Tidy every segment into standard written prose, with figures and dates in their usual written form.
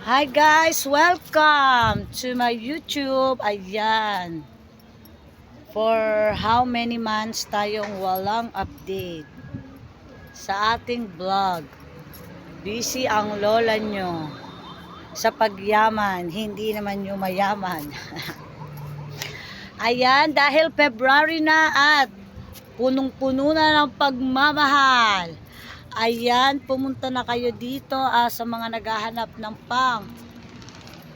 Hi guys! Welcome to my YouTube. Ayan. For how many months tayong walang update sa ating vlog. Busy ang lola nyo sa pagyaman. Hindi naman nyo mayaman. Ayan, dahil February na at punong-puno na ng pagmamahal. Ayan, pumunta na kayo dito sa mga naghahanap ng pang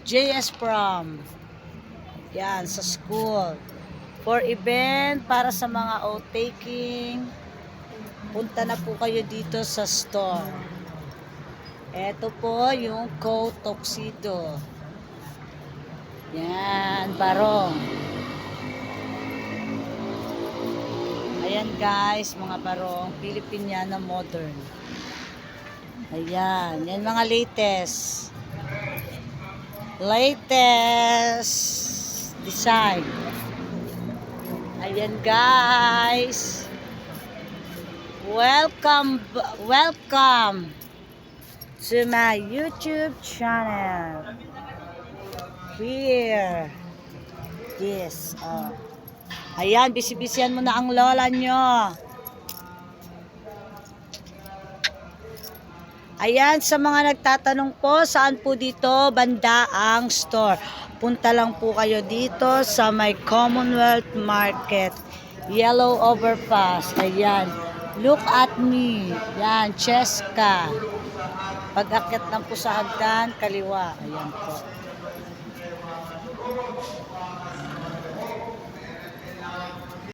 JS Prom. Yan, sa school. For event, para sa mga oath-taking, punta na po kayo dito sa store. Ito po yung coat tuxedo. Yan, barong. Ayan guys, mga barong, Filipiniana modern. Ayan, yan mga latest. Latest design. Ayan guys. Welcome to my YouTube channel. Here. This. Ayan, bisibisihan mo na ang lola nyo. Ayan, sa mga nagtatanong po, saan po dito banda ang store? Punta lang po kayo dito sa may Commonwealth Market. Yellow overpass. Ayan. Look at me. Yan, Cheska. Pag-akyat lang po sa hagdan, kaliwa. Ayan po.